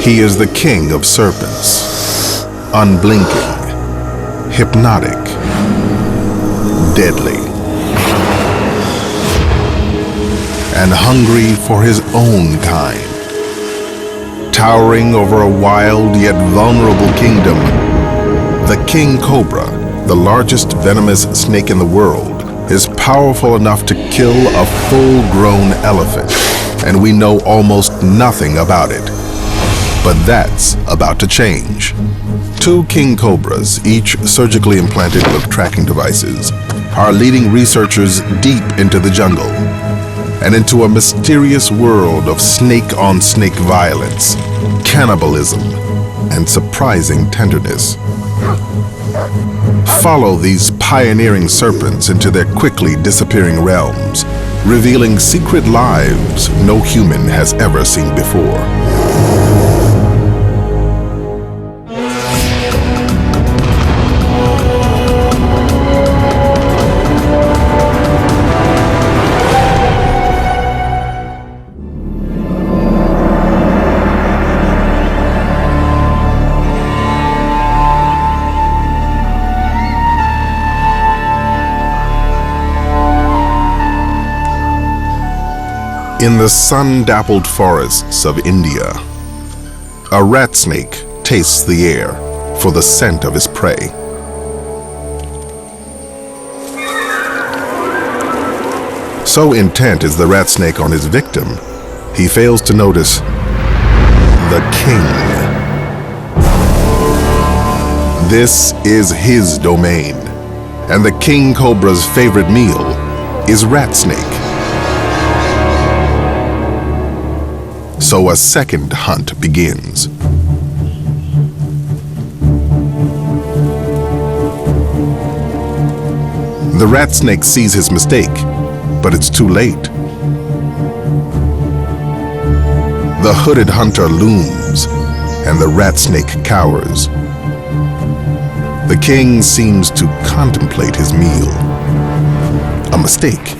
He is the king of serpents, unblinking, hypnotic, deadly, and hungry for his own kind. Towering over a wild yet vulnerable kingdom, the king cobra, the largest venomous snake in the world, is powerful enough to kill a full-grown elephant, and we know almost nothing about it. But that's about to change. 2 king cobras, each surgically implanted with tracking devices, are leading researchers deep into the jungle and into a mysterious world of snake-on-snake violence, cannibalism, and surprising tenderness. Follow these pioneering serpents into their quickly disappearing realms, revealing secret lives no human has ever seen before. In the sun-dappled forests of India, a rat snake tastes the air for the scent of his prey. So intent is the rat snake on his victim, he fails to notice the king. This is his domain, and the king cobra's favorite meal is rat snake. So a second hunt begins. The rat snake sees his mistake, but it's too late. The hooded hunter looms, and the rat snake cowers. The king seems to contemplate his meal. A mistake.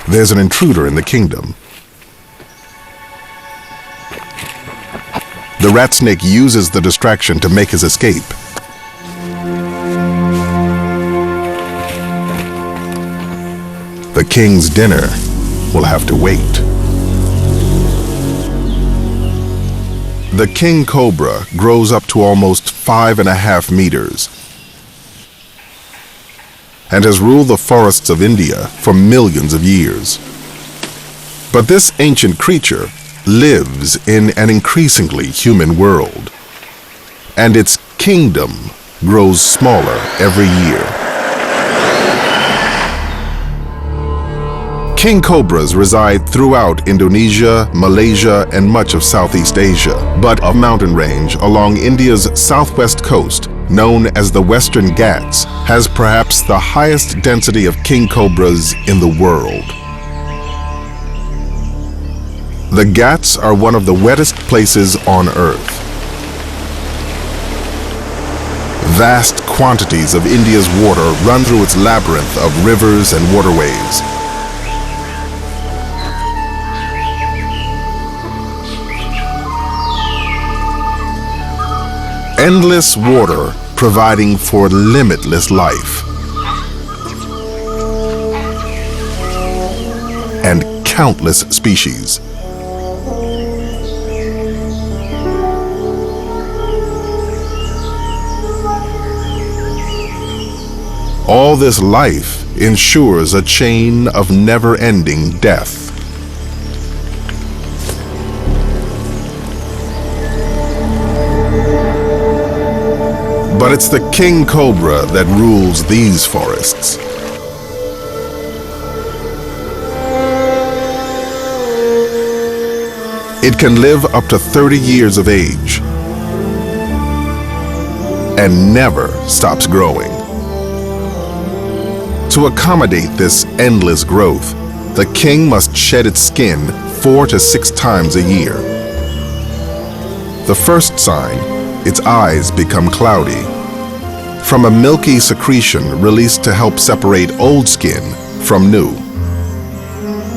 There's an intruder in the kingdom. The rat snake uses the distraction to make his escape. The king's dinner will have to wait. The king cobra grows up to almost 5.5 meters and has ruled the forests of India for millions of years. But this ancient creature lives in an increasingly human world, and its kingdom grows smaller every year. King cobras reside throughout Indonesia, Malaysia, and much of Southeast Asia, but a mountain range along India's southwest coast, known as the Western Ghats, has perhaps the highest density of king cobras in the world. The Ghats are one of the wettest places on Earth. Vast quantities of India's water run through its labyrinth of rivers and waterways. Endless water providing for limitless life. And countless species. All this life ensures a chain of never-ending death. But it's the king cobra that rules these forests. It can live up to 30 years of age and never stops growing. To accommodate this endless growth, the king must shed its skin 4 to 6 times a year. The first sign, its eyes become cloudy, from a milky secretion released to help separate old skin from new.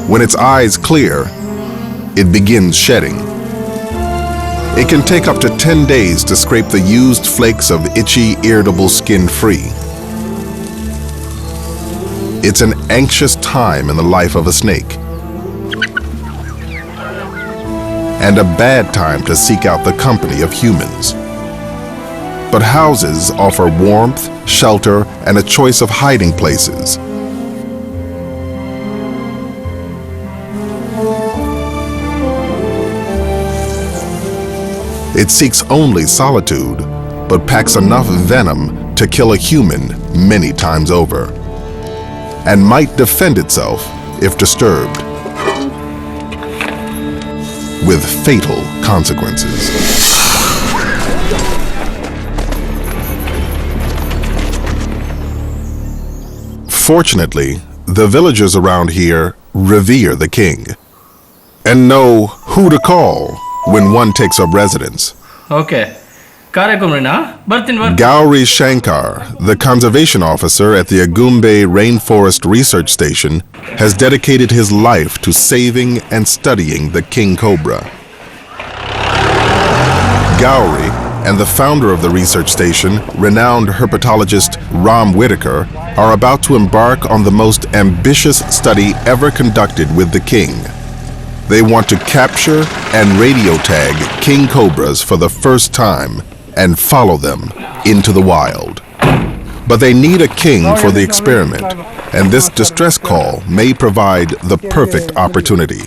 When its eyes clear, it begins shedding. It can take up to 10 days to scrape the used flakes of itchy, irritable skin free. It's an anxious time in the life of a snake, and a bad time to seek out the company of humans. But houses offer warmth, shelter, and a choice of hiding places. It seeks only solitude, but packs enough venom to kill a human many times over, and might defend itself if disturbed, with fatal consequences. Fortunately, the villagers around here revere the king and know who to call when one takes up residence. Okay. Gauri Shankar, the conservation officer at the Agumbe Rainforest Research Station, has dedicated his life to saving and studying the king cobra. Gauri and the founder of the research station, renowned herpetologist Ram Whitaker, are about to embark on the most ambitious study ever conducted with the king. They want to capture and radio tag king cobras for the first time and follow them into the wild. But they need a king for the experiment, and this distress call may provide the perfect opportunity.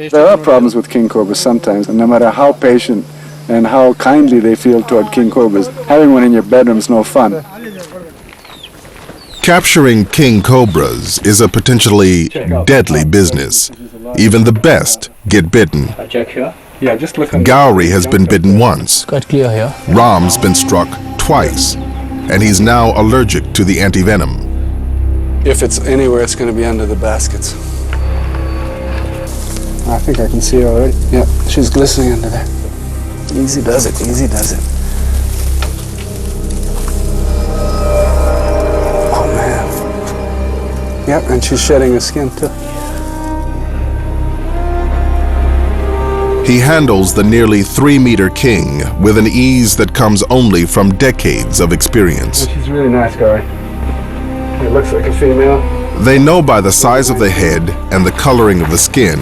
There are problems with king cobras sometimes, and no matter how patient and how kindly they feel toward king cobras, having one in your bedroom is no fun. Capturing king cobras is a potentially deadly business. Even the best get bitten. Yeah, just look on. Gauri has been bitten once. Quite clear here. Ram's been struck twice, and he's now allergic to the antivenom. If it's anywhere, it's going to be under the baskets. I think I can see her already. Yeah, she's glistening under there. Easy does it, easy does it. Oh, man. Yep, and she's shedding her skin, too. He handles the nearly 3-meter king with an ease that comes only from decades of experience. She's really nice, Gauri. It looks like a female. They know by the size of the head and the coloring of the skin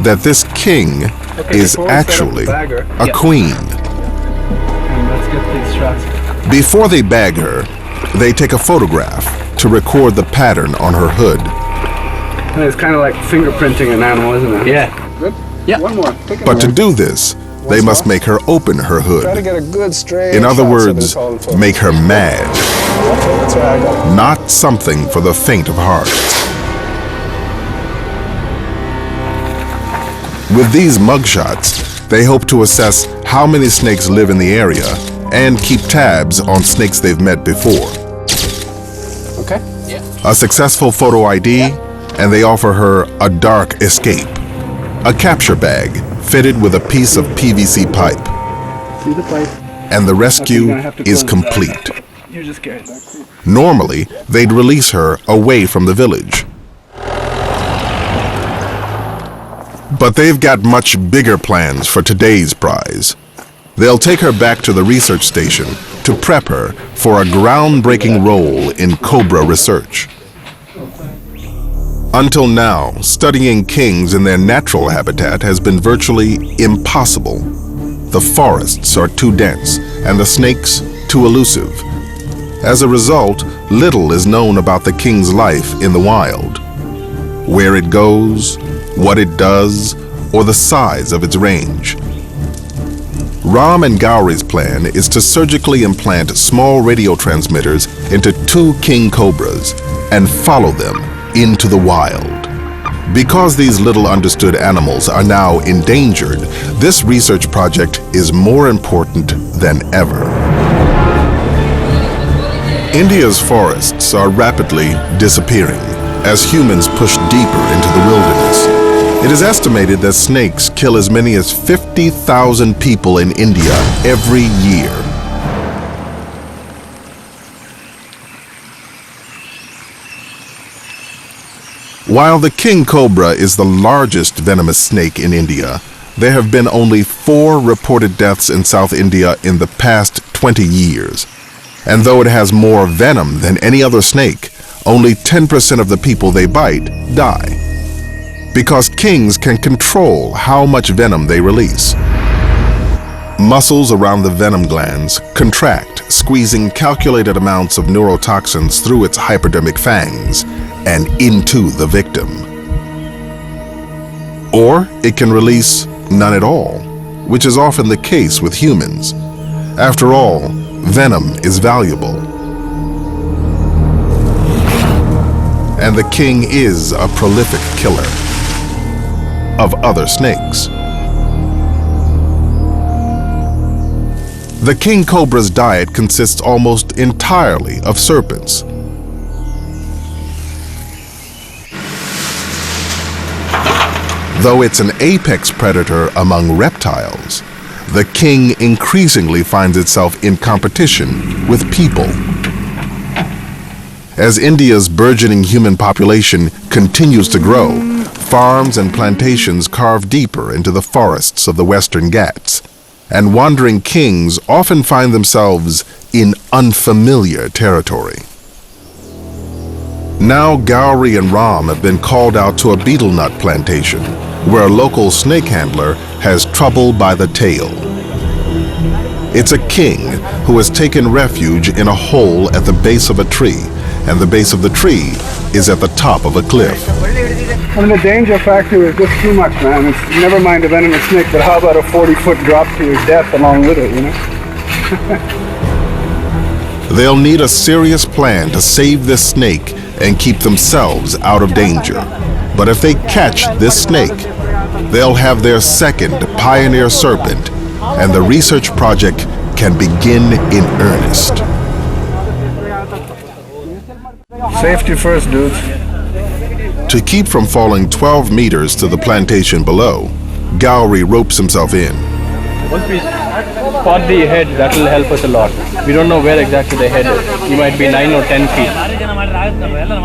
that this king is actually a queen. And let's get these shots. Before they bag her, they take a photograph to record the pattern on her hood. And it's kind of like fingerprinting an animal, isn't it? Yeah. Good? Yeah. One more. Take But to another. do this, they must make her open her Try to hood. get a good straight In other shot so words, it's all in focus. make her mad. That's what I got. Not something for the faint of heart. With these mugshots, they hope to assess how many snakes live in the area and keep tabs on snakes they've met before. Okay? A successful photo ID, and they offer her a dark escape. A capture bag fitted with a piece of PVC pipe. See the pipe? And the rescue You're gonna have to is close it. complete. You're just scared. Normally, they'd release her away from the village. But they've got much bigger plans for today's prize. They'll take her back to the research station to prep her for a groundbreaking role in cobra research. Until now, studying kings in their natural habitat has been virtually impossible. The forests are too dense and the snakes too elusive. As a result, little is known about the king's life in the wild. Where it goes, what it does, or the size of its range. Ram and Gauri's plan is to surgically implant small radio transmitters into 2 king cobras and follow them into the wild. Because these little understood animals are now endangered, this research project is more important than ever. India's forests are rapidly disappearing as humans push deeper into the wilderness. It is estimated that snakes kill as many as 50,000 people in India every year. While the king cobra is the largest venomous snake in India, there have been only 4 4 reported deaths in South India in the past 20 years. And though it has more venom than any other snake, only 10% of the people they bite die. Because kings can control how much venom they release. Muscles around the venom glands contract, squeezing calculated amounts of neurotoxins through its hypodermic fangs and into the victim. Or it can release none at all, which is often the case with humans. After all, venom is valuable. And the king is a prolific killer of other snakes. The king cobra's diet consists almost entirely of serpents. Though it's an apex predator among reptiles, the king increasingly finds itself in competition with people. As India's burgeoning human population continues to grow, farms and plantations carve deeper into the forests of the Western Ghats, and wandering kings often find themselves in unfamiliar territory. Now Gowrie and Ram have been called out to a betel nut plantation, where a local snake handler has trouble by the tail. It's a king who has taken refuge in a hole at the base of a tree, and the base of the tree is at the top of a cliff. I mean, the danger factor is just too much, man. It's never mind a venomous snake, but how about a 40-foot drop to your death along with it, you know? They'll need a serious plan to save this snake and keep themselves out of danger. But if they catch this snake, they'll have their second pioneer serpent, and the research project can begin in earnest. Safety first, dudes. To keep from falling 12 meters to the plantation below, Gowrie ropes himself in. Once we spot the head, that will help us a lot. We don't know where exactly the head is. He might be 9 or 10 feet.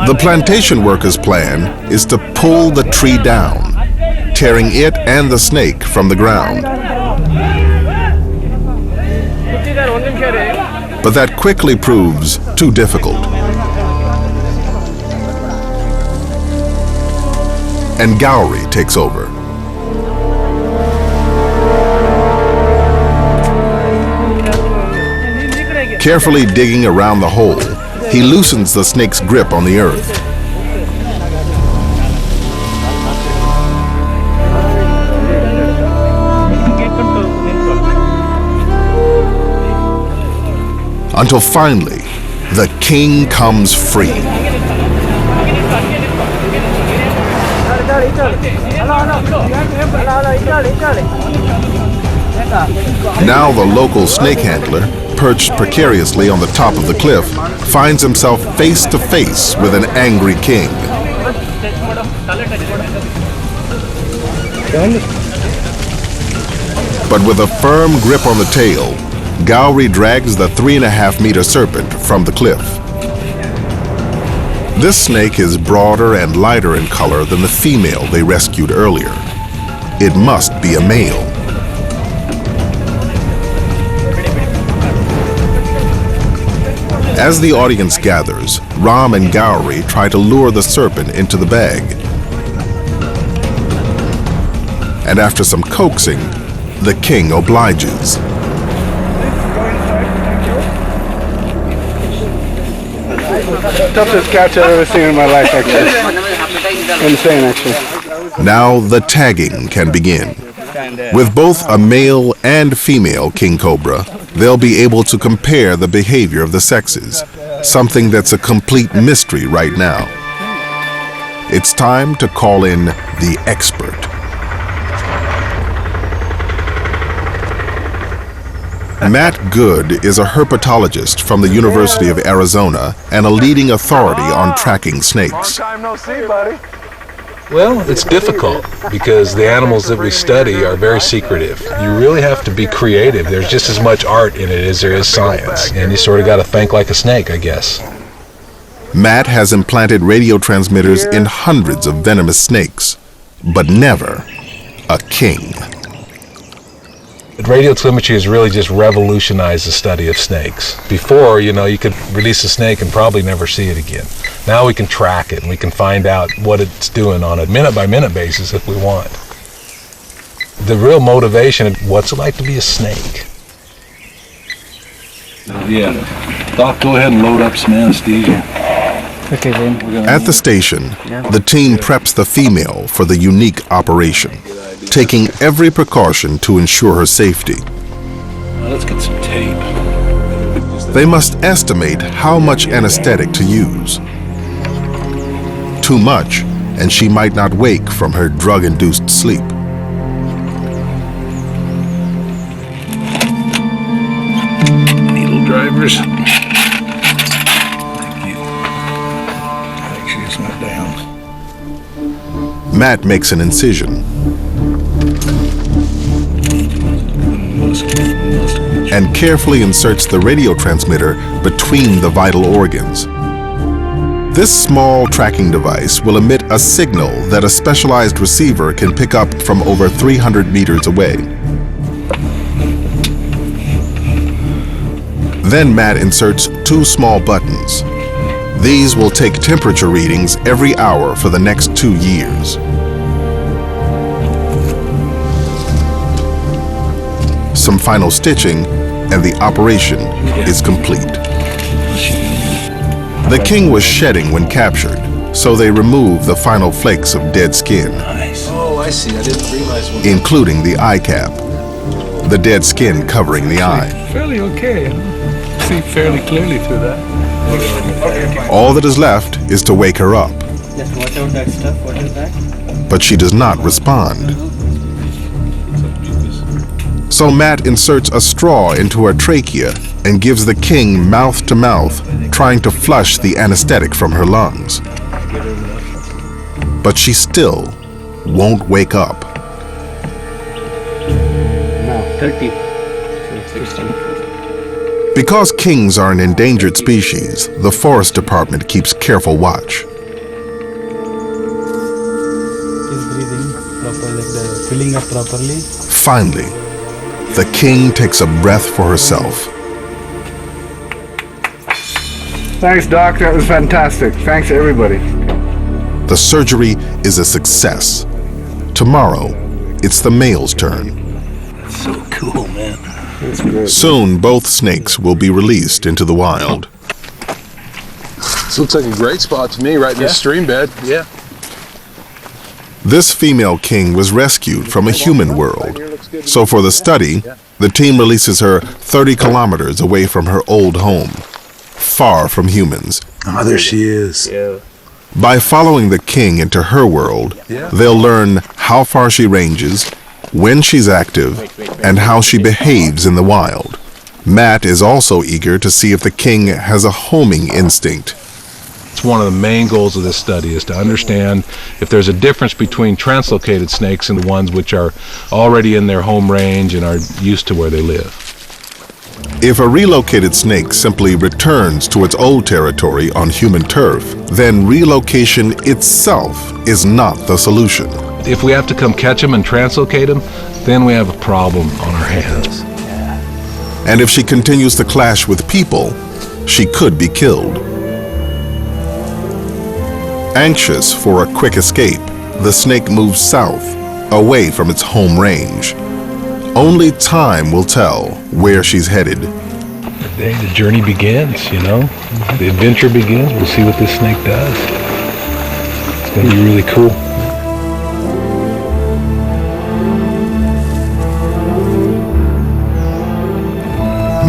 The plantation workers' plan is to pull the tree down, tearing it and the snake from the ground. But that quickly proves too difficult. And Gowrie takes over. Carefully digging around the hole, he loosens the snake's grip on the earth. Until finally, the king comes free. Now the local snake handler, perched precariously on the top of the cliff, finds himself face to face with an angry king. But with a firm grip on the tail, Gowrie drags the 3.5-meter serpent from the cliff. This snake is broader and lighter in color than the female they rescued earlier. It must be a male. As the audience gathers, Ram and Gowrie try to lure the serpent into the bag. And after some coaxing, the king obliges. Toughest catch I've ever seen in my life, actually. Insane, actually. Now the tagging can begin. With both a male and female king cobra, they'll be able to compare the behavior of the sexes, something that's a complete mystery right now. It's time to call in the expert. Matt Good is a herpetologist from the University of Arizona and a leading authority on tracking snakes. Long time no see, buddy. Well, it's difficult because the animals that we study are very secretive. You really have to be creative. There's just as much art in it as there is science, and you sort of got to think like a snake, I guess. Matt has implanted radio transmitters in hundreds of venomous snakes, but never a king. Radiotelemetry has really just revolutionized the study of snakes. Before, you could release a snake and probably never see it again. Now we can track it and we can find out what it's doing on a minute-by-minute basis if we want. The real motivation, what's it like to be a snake? Yeah. Doc, go ahead and load up some anesthesia. Okay, then. At the station, the team preps the female for the unique operation, taking every precaution to ensure her safety. Let's get some tape. They must estimate how much anesthetic to use. Too much, and she might not wake from her drug-induced sleep. Needle drivers. Thank you. Make sure it's not down. Matt makes an incision and carefully inserts the radio transmitter between the vital organs. This small tracking device will emit a signal that a specialized receiver can pick up from over 300 meters away. Then Matt inserts two small buttons. These will take temperature readings every hour for the next 2 years. Some final stitching, and the operation is complete. The king was shedding when captured, so they removed the final flakes of dead skin, Nice. Oh, I see. I didn't realize what. including the eye cap, the dead skin covering the eye. Fairly okay. See fairly clearly through that. All that is left is to wake her up, Just watch out that stuff. What is that? but she does not respond. So Matt inserts a straw into her trachea and gives the king mouth to mouth, trying to flush the anesthetic from her lungs. But she still won't wake up. 30. Because kings are an endangered species, the Forest Department keeps careful watch. Is breathing proper, like the filling up properly. Finally, the king takes a breath for herself. Thanks, Doc. That was fantastic. Thanks, everybody. The surgery is a success. Tomorrow, it's the male's turn. That's so cool, man. That's great. Soon, both snakes will be released into the wild. This looks like a great spot to me, right in this stream bed. Yeah. This female king was rescued from a human world. So for the study, the team releases her 30 kilometers away from her old home, far from humans. Oh, there she is. By following the king into her world, they'll learn how far she ranges, when she's active, and how she behaves in the wild. Matt is also eager to see if the king has a homing instinct. It's one of the main goals of this study is to understand if there's a difference between translocated snakes and the ones which are already in their home range and are used to where they live. If a relocated snake simply returns to its old territory on human turf, then relocation itself is not the solution. If we have to come catch them and translocate them, then we have a problem on our hands. And if she continues to clash with people, she could be killed. Anxious for a quick escape, the snake moves south, away from its home range. Only time will tell where she's headed. The journey begins, The adventure begins. We'll see what this snake does. It's going to be really cool.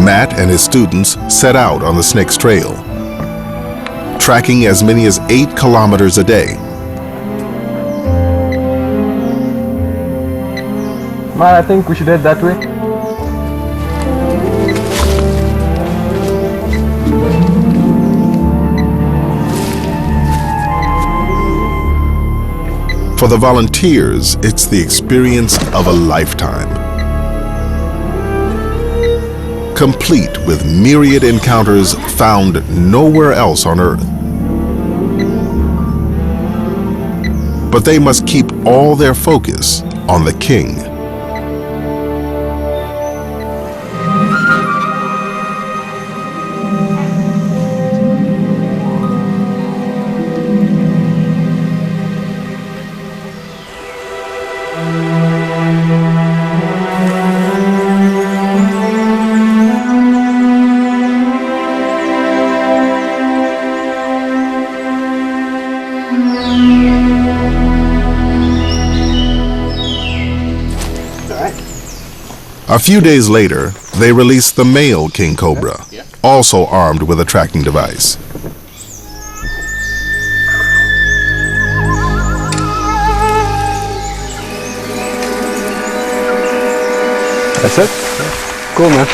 Matt and his students set out on the snake's trail, tracking as many as 8 kilometers a day. Man, I think we should head that way. For the volunteers, it's the experience of a lifetime. Complete with myriad encounters found nowhere else on Earth. But they must keep all their focus on the king. A few days later, they released the male king cobra, also armed with a tracking device. That's it? Cool, man.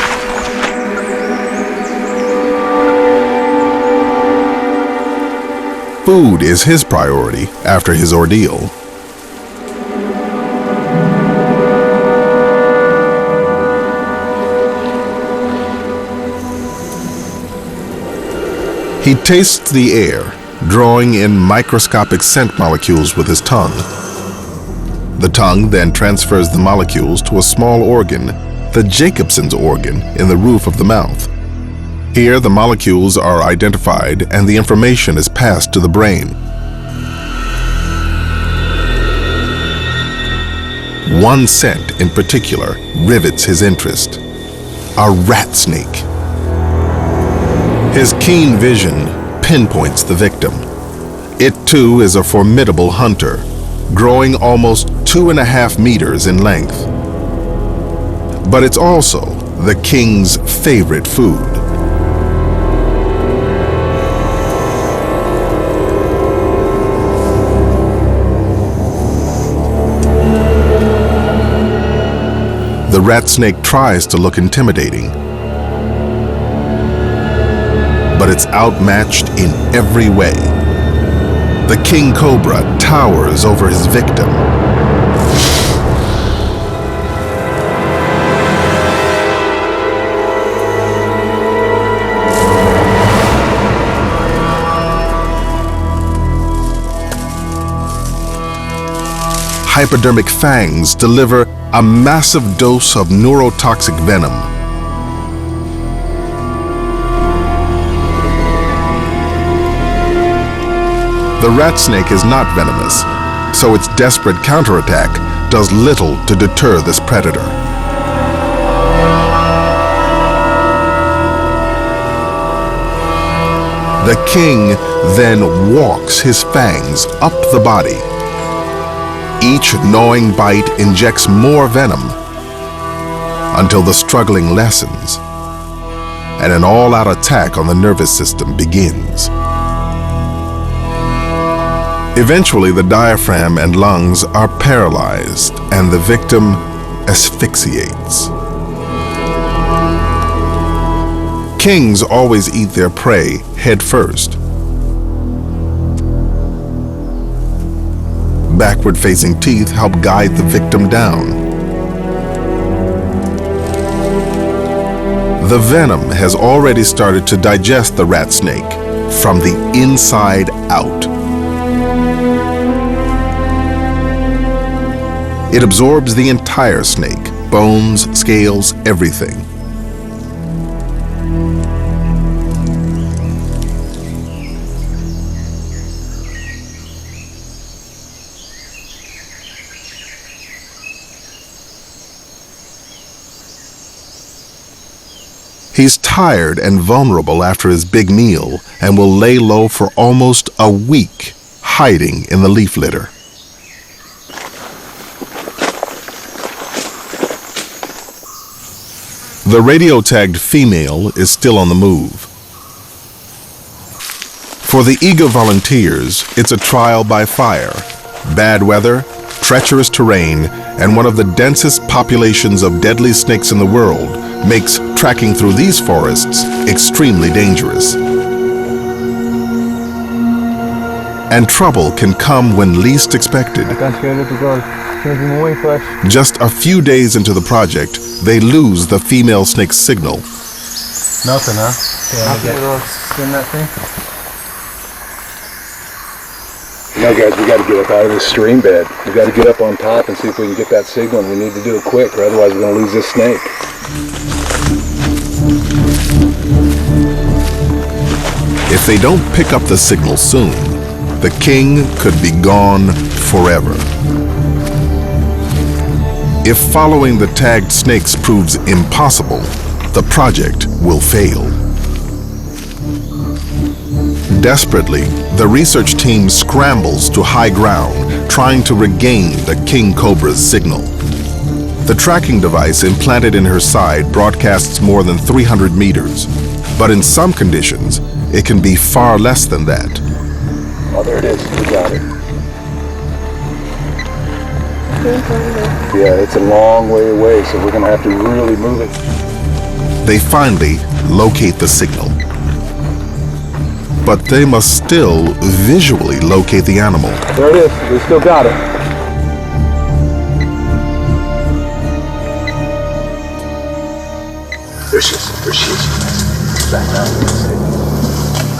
Food is his priority after his ordeal. He tastes the air, drawing in microscopic scent molecules with his tongue. The tongue then transfers the molecules to a small organ, the Jacobson's organ, in the roof of the mouth. Here, the molecules are identified and the information is passed to the brain. One scent in particular rivets his interest: a rat snake. His keen vision pinpoints the victim. It too is a formidable hunter, growing almost 2.5 meters in length. But it's also the king's favorite food. The rat snake tries to look intimidating, but it's outmatched in every way. The king cobra towers over his victim. Hypodermic fangs deliver a massive dose of neurotoxic venom. The rat snake is not venomous, so its desperate counterattack does little to deter this predator. The king then walks his fangs up the body. Each gnawing bite injects more venom until the struggling lessens and an all-out attack on the nervous system begins. Eventually, the diaphragm and lungs are paralyzed and the victim asphyxiates. Kings always eat their prey head first. Backward-facing teeth help guide the victim down. The venom has already started to digest the rat snake from the inside out. It absorbs the entire snake, bones, scales, everything. He's tired and vulnerable after his big meal and will lay low for almost a week, hiding in the leaf litter. The radio-tagged female is still on the move. For the eager volunteers, it's a trial by fire. Bad weather, treacherous terrain, and one of the densest populations of deadly snakes in the world makes trekking through these forests extremely dangerous. And trouble can come when least expected. I can't hear it because it's moving fast. Just a few days into the project, they lose the female snake's signal. Nothing, huh? In that thing. Now guys, we got to get up out of this stream bed. We got to get up on top and see if we can get that signal. We need to do it quick, or otherwise we're going to lose this snake. If they don't pick up the signal soon, the king could be gone forever. If following the tagged snakes proves impossible, the project will fail. Desperately, the research team scrambles to high ground, trying to regain the king cobra's signal. The tracking device implanted in her side broadcasts more than 300 meters, but in some conditions, it can be far less than that. Oh, there it is. We got it. Yeah, it's a long way away, so we're going to have to really move it. They finally locate the signal. But they must still visually locate the animal. There it is. We still got it. There she is. There she is. Back down.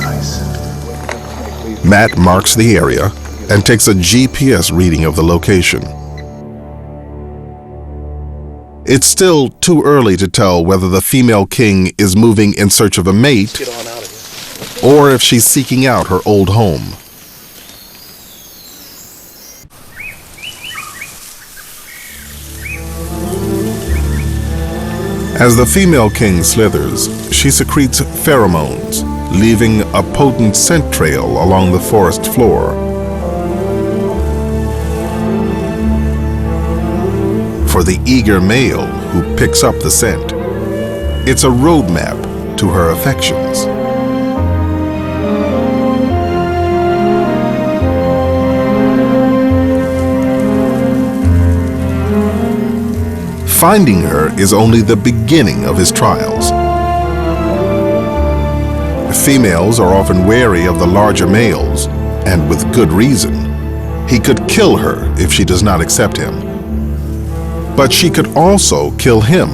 Nice. Matt marks the area and takes a GPS reading of the location. It's still too early to tell whether the female king is moving in search of a mate or if she's seeking out her old home. As the female king slithers, she secretes pheromones, leaving a potent scent trail along the forest floor. For the eager male who picks up the scent, it's a roadmap to her affections. Finding her is only the beginning of his trials. Females are often wary of the larger males, and with good reason. He could kill her if she does not accept him. But she could also kill him,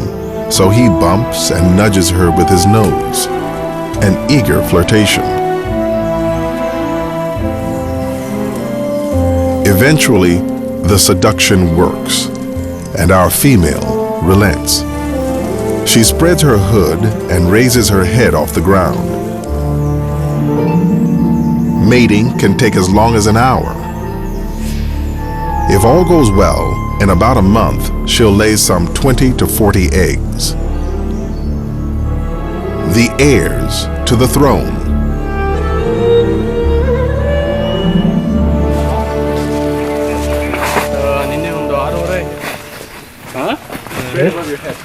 so he bumps and nudges her with his nose. An eager flirtation. Eventually, the seduction works, and our female relents. She spreads her hood and raises her head off the ground. Mating can take as long as an hour. If all goes well, in about a month, she'll lay some 20 to 40 eggs. The heirs to the throne.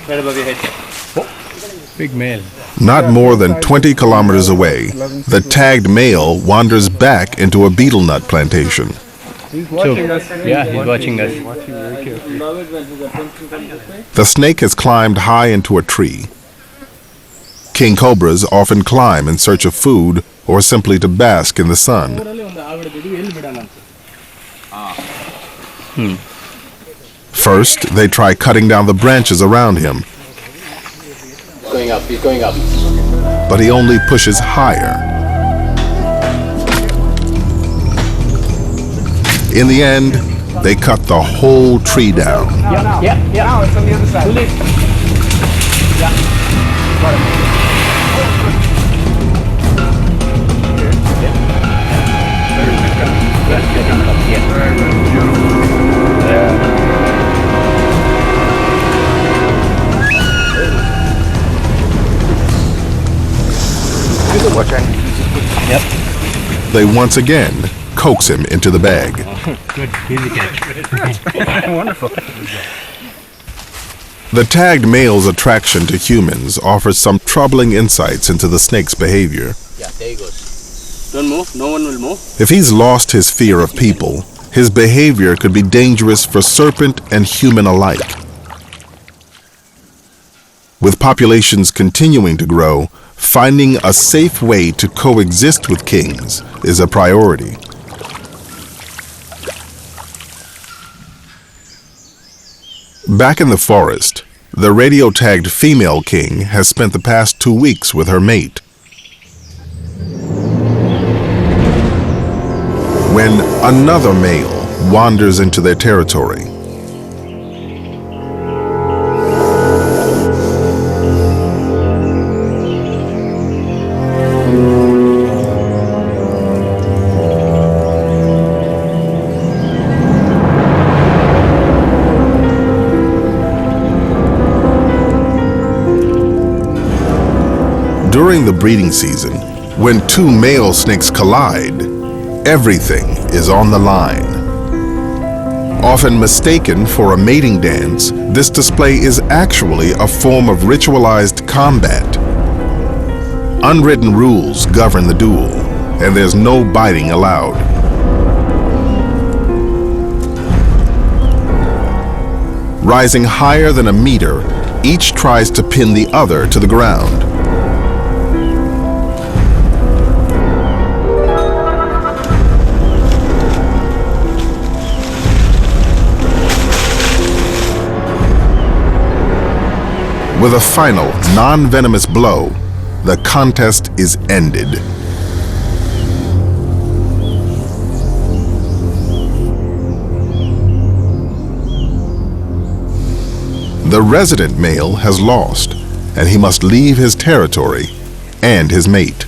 Right above your head. Big male. Not more than 20 kilometers away, the tagged male wanders back into a betel nut plantation. He's watching us. Yeah, he's watching us. The snake has climbed high into a tree. King cobras often climb in search of food or simply to bask in the sun. First, they try cutting down the branches around him. He's going up. But he only pushes higher. In the end, they cut the whole tree down. Yeah. Now it's on the other side. Yep. They once again coax him into the bag. Good, easy catch. Wonderful. The tagged male's attraction to humans offers some troubling insights into the snake's behavior. Yeah, there he goes. Don't move, no one will move. If he's lost his fear of people, his behavior could be dangerous for serpent and human alike. With populations continuing to grow, finding a safe way to coexist with kings is a priority. Back in the forest, the radio-tagged female king has spent the past 2 weeks with her mate. When another male wanders into their territory, during the breeding season, when two male snakes collide, everything is on the line. Often mistaken for a mating dance, this display is actually a form of ritualized combat. Unwritten rules govern the duel, and there's no biting allowed. Rising higher than a meter, each tries to pin the other to the ground. With a final, non-venomous blow, the contest is ended. The resident male has lost, and he must leave his territory and his mate.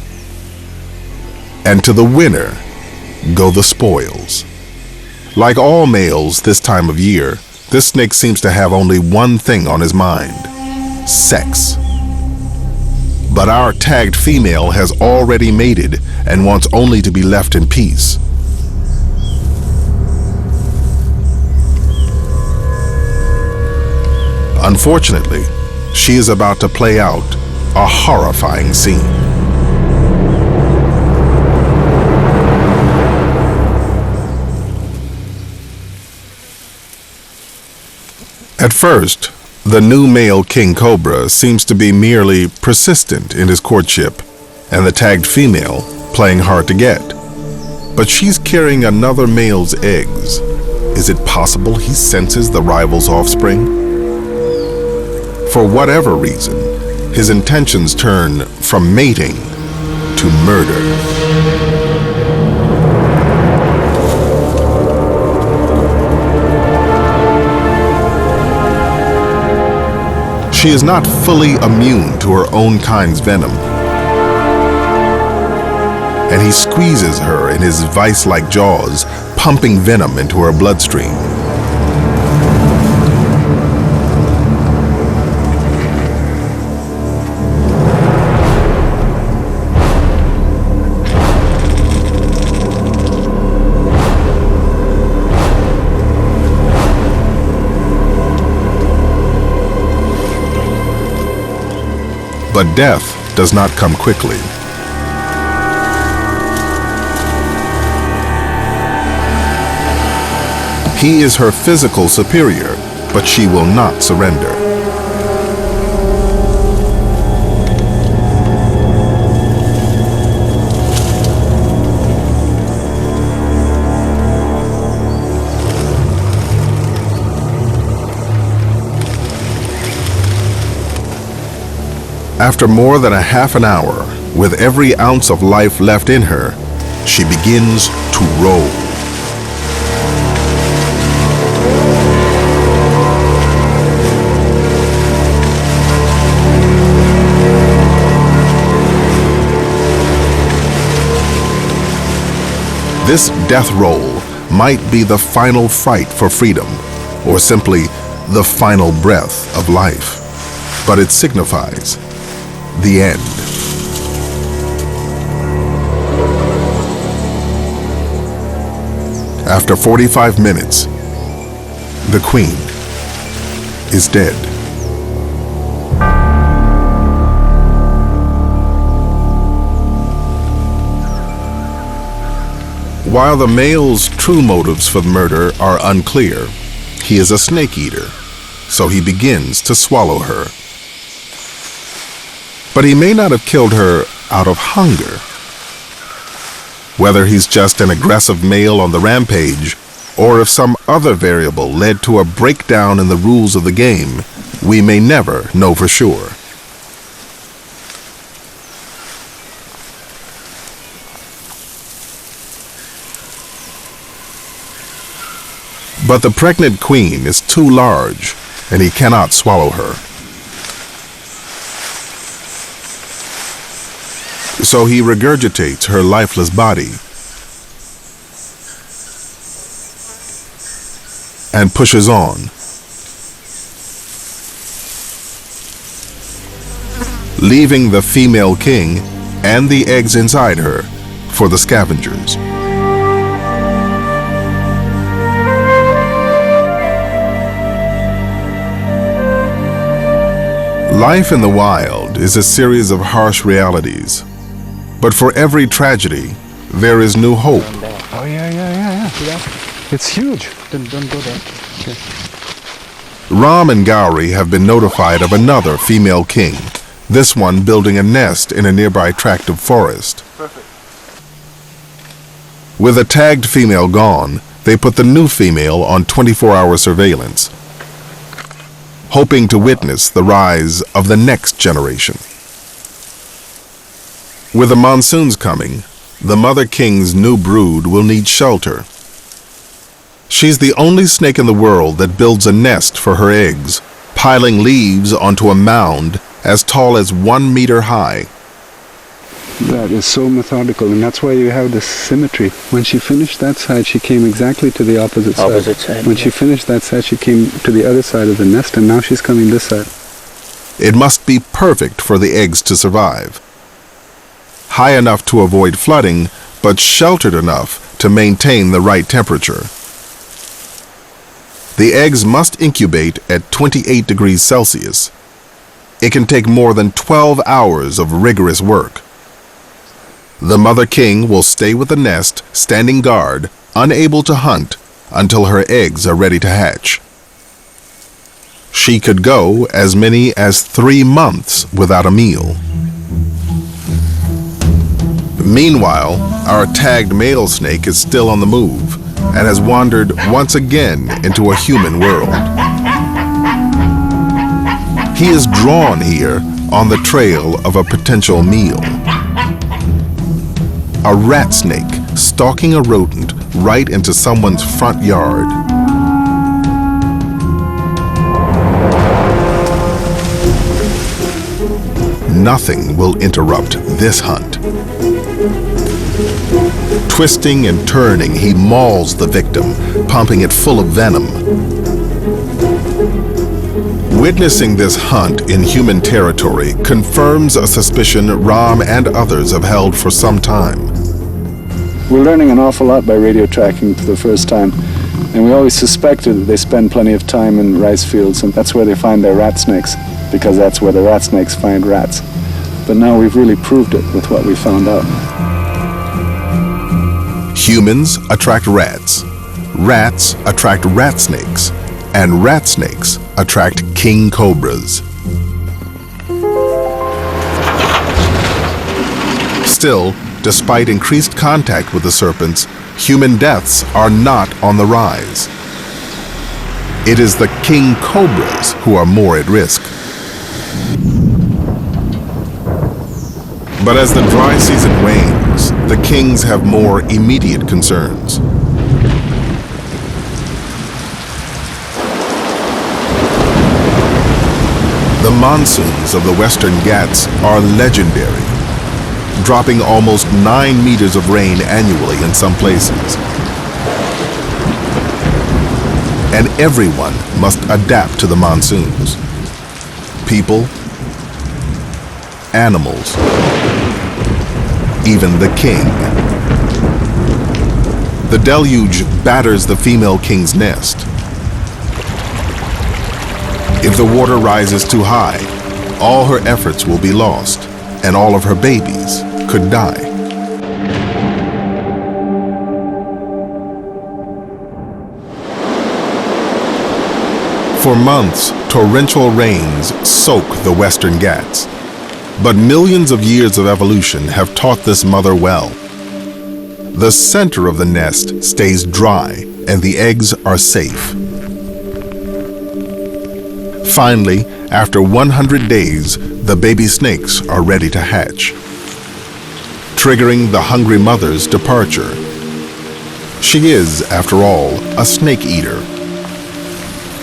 And to the winner go the spoils. Like all males this time of year, this snake seems to have only one thing on his mind: sex. But our tagged female has already mated and wants only to be left in peace. Unfortunately, she is about to play out a horrifying scene. At first, the new male king cobra seems to be merely persistent in his courtship, and the tagged female playing hard to get. But she's carrying another male's eggs. Is it possible he senses the rival's offspring? For whatever reason, his intentions turn from mating to murder. She is not fully immune to her own kind's venom, and he squeezes her in his vice-like jaws, pumping venom into her bloodstream. But death does not come quickly. He is her physical superior, but she will not surrender. After more than a half an hour, with every ounce of life left in her, she begins to roll. This death roll might be the final fight for freedom, or simply the final breath of life, but it signifies the end. After 45 minutes, the queen is dead. While the male's true motives for the murder are unclear, he is a snake eater, so he begins to swallow her. But he may not have killed her out of hunger. Whether he's just an aggressive male on the rampage, or if some other variable led to a breakdown in the rules of the game, we may never know for sure. But the pregnant queen is too large, and he cannot swallow her. So he regurgitates her lifeless body and pushes on, leaving the female king and the eggs inside her for the scavengers. Life in the wild is a series of harsh realities. But for every tragedy, there is new hope. Oh, yeah. It's huge. Don't go there. Okay. Ram and Gauri have been notified of another female king, this one building a nest in a nearby tract of forest. With a tagged female gone, they put the new female on 24-hour surveillance, hoping to witness the rise of the next generation. With the monsoons coming, the mother king's new brood will need shelter. She's the only snake in the world that builds a nest for her eggs, piling leaves onto a mound as tall as 1 meter high. That is so methodical, and that's why you have this symmetry. When she finished that side, she came exactly to the opposite side. When she finished that side, she came to the other side of the nest, and now she's coming this side. It must be perfect for the eggs to survive. High enough to avoid flooding, but sheltered enough to maintain the right temperature. The eggs must incubate at 28 degrees Celsius. It can take more than 12 hours of rigorous work. The mother king will stay with the nest, standing guard, unable to hunt, until her eggs are ready to hatch. She could go as many as 3 months without a meal. Meanwhile, our tagged male snake is still on the move and has wandered once again into a human world. He is drawn here on the trail of a potential meal. A rat snake stalking a rodent right into someone's front yard. Nothing will interrupt this hunt. Twisting and turning, he mauls the victim, pumping it full of venom. Witnessing this hunt in human territory confirms a suspicion Ram and others have held for some time. We're learning an awful lot by radio tracking for the first time, and we always suspected that they spend plenty of time in rice fields, and that's where they find their rat snakes, because that's where the rat snakes find rats. But now we've really proved it with what we found out. Humans attract rats, rats attract rat snakes, and rat snakes attract king cobras. Still, despite increased contact with the serpents, human deaths are not on the rise. It is the king cobras who are more at risk. But as the dry season wanes, the kings have more immediate concerns. The monsoons of the Western Ghats are legendary, dropping almost 9 meters of rain annually in some places. And everyone must adapt to the monsoons. People, animals, even the king. The deluge batters the female king's nest. If the water rises too high, all her efforts will be lost, and all of her babies could die. For months, torrential rains soak the Western Ghats. But millions of years of evolution have taught this mother well. The center of the nest stays dry, and the eggs are safe. Finally, after 100 days, the baby snakes are ready to hatch, triggering the hungry mother's departure. She is, after all, a snake eater,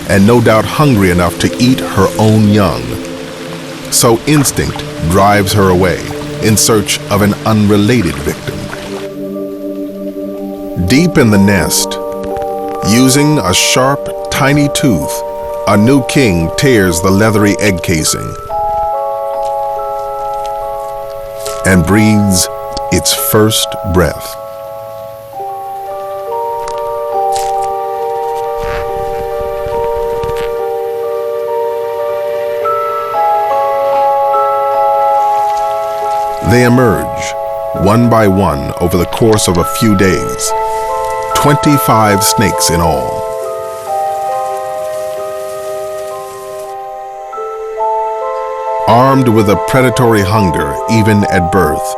and no doubt hungry enough to eat her own young. So instinct drives her away in search of an unrelated victim. Deep in the nest, using a sharp, tiny tooth, a new king tears the leathery egg casing and breathes its first breath. They emerge, one by one, over the course of a few days. 25 snakes in all. Armed with a predatory hunger even at birth.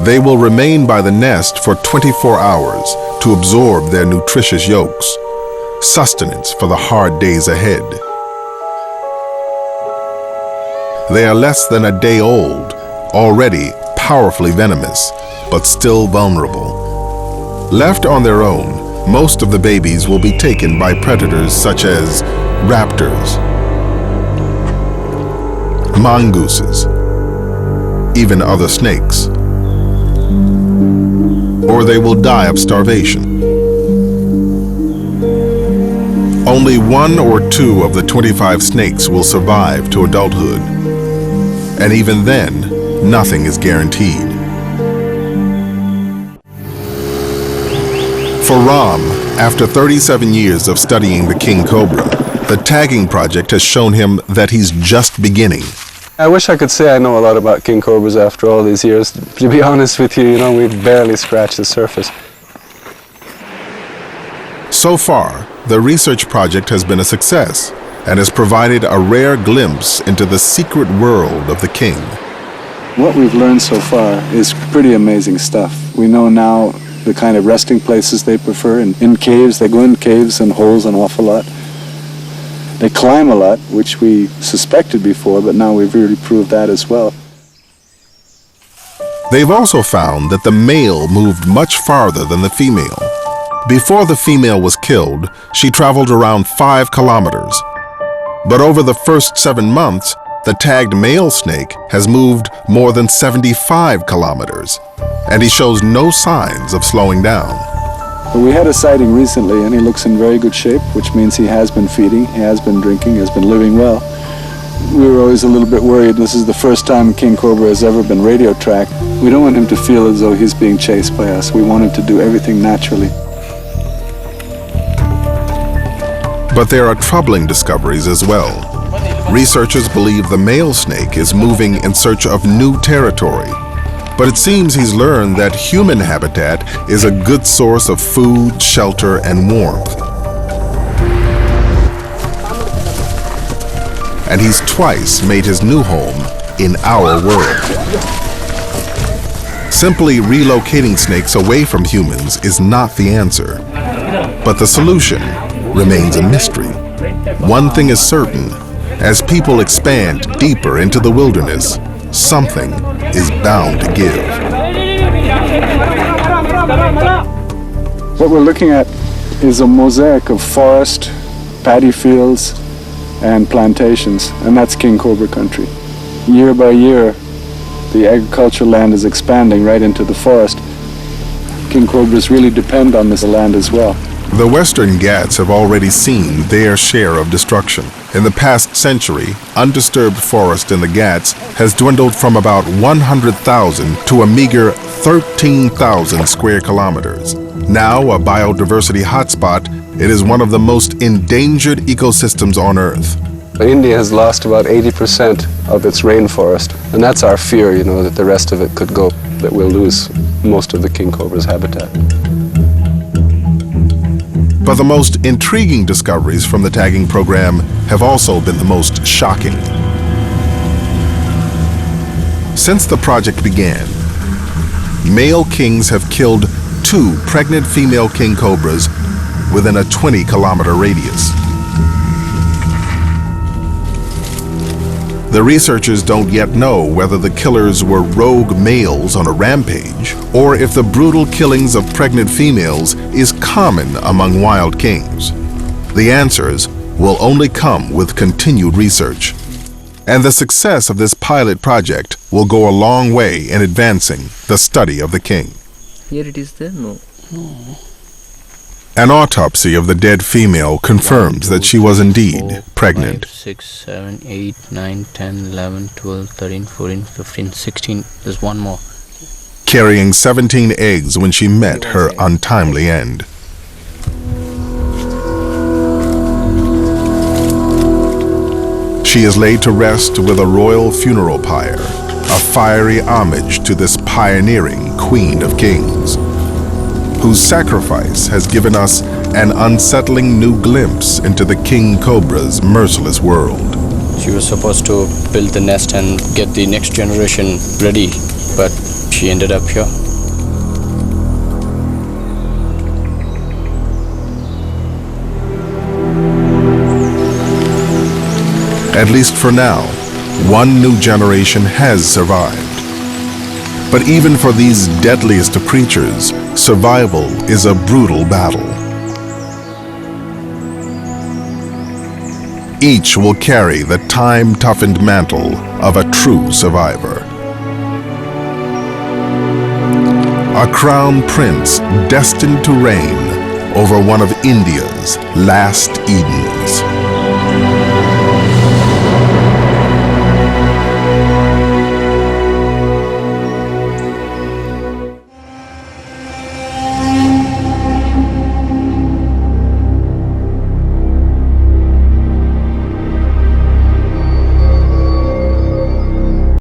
They will remain by the nest for 24 hours to absorb their nutritious yolks, sustenance for the hard days ahead. They are less than a day old, already powerfully venomous, but still vulnerable. Left on their own, most of the babies will be taken by predators such as raptors, mongooses, even other snakes. Or they will die of starvation. Only 1 or 2 of the 25 snakes will survive to adulthood. And even then, nothing is guaranteed. For Ram, after 37 years of studying the king cobra, the tagging project has shown him that he's just beginning. I wish I could say I know a lot about king cobras after all these years. To be honest with you, we've barely scratched the surface. So far, the research project has been a success and has provided a rare glimpse into the secret world of the king. What we've learned so far is pretty amazing stuff. We know now the kind of resting places they prefer. In caves, they go in caves and holes an awful lot. They climb a lot, which we suspected before, but now we've really proved that as well. They've also found that the male moved much farther than the female. Before the female was killed, she traveled around 5 kilometers. But over the first 7 months, the tagged male snake has moved more than 75 kilometers, and he shows no signs of slowing down. We had a sighting recently, and he looks in very good shape, which means he has been feeding, he has been drinking, has been living well. We were always a little bit worried. This is the first time king cobra has ever been radio tracked. We don't want him to feel as though he's being chased by us. We want him to do everything naturally. But there are troubling discoveries as well. Researchers believe the male snake is moving in search of new territory. But it seems he's learned that human habitat is a good source of food, shelter, and warmth. And he's twice made his new home in our world. Simply relocating snakes away from humans is not the answer. But the solution remains a mystery. One thing is certain, as people expand deeper into the wilderness, something is bound to give. What we're looking at is a mosaic of forest, paddy fields, and plantations, and that's king cobra country. Year by year, the agricultural land is expanding right into the forest. King cobras really depend on this land as well. The Western Ghats have already seen their share of destruction. In the past century, undisturbed forest in the Ghats has dwindled from about 100,000 to a meager 13,000 square kilometers. Now a biodiversity hotspot, it is one of the most endangered ecosystems on Earth. India has lost about 80% of its rainforest, and that's our fear, that the rest of it could go, that we'll lose most of the king cobra's habitat. But the most intriguing discoveries from the tagging program have also been the most shocking. Since the project began, male kings have killed 2 pregnant female king cobras within a 20-kilometer radius. The researchers don't yet know whether the killers were rogue males on a rampage or if the brutal killings of pregnant females is common among wild kings. The answers will only come with continued research. And the success of this pilot project will go a long way in advancing the study of the king. Here it is there? No. An autopsy of the dead female confirms that she was indeed pregnant. 5, 6, 7, 8, 9, 10, 11, 12, 13, 14, 15, 16. There's one more. Carrying 17 eggs when she met her untimely end. She is laid to rest with a royal funeral pyre, a fiery homage to this pioneering Queen of Kings, whose sacrifice has given us an unsettling new glimpse into the King Cobra's merciless world. She was supposed to build the nest and get the next generation ready, but she ended up here. At least for now, one new generation has survived. But even for these deadliest of creatures, survival is a brutal battle. Each will carry the time-toughened mantle of a true survivor. A crown prince destined to reign over one of India's last Edens.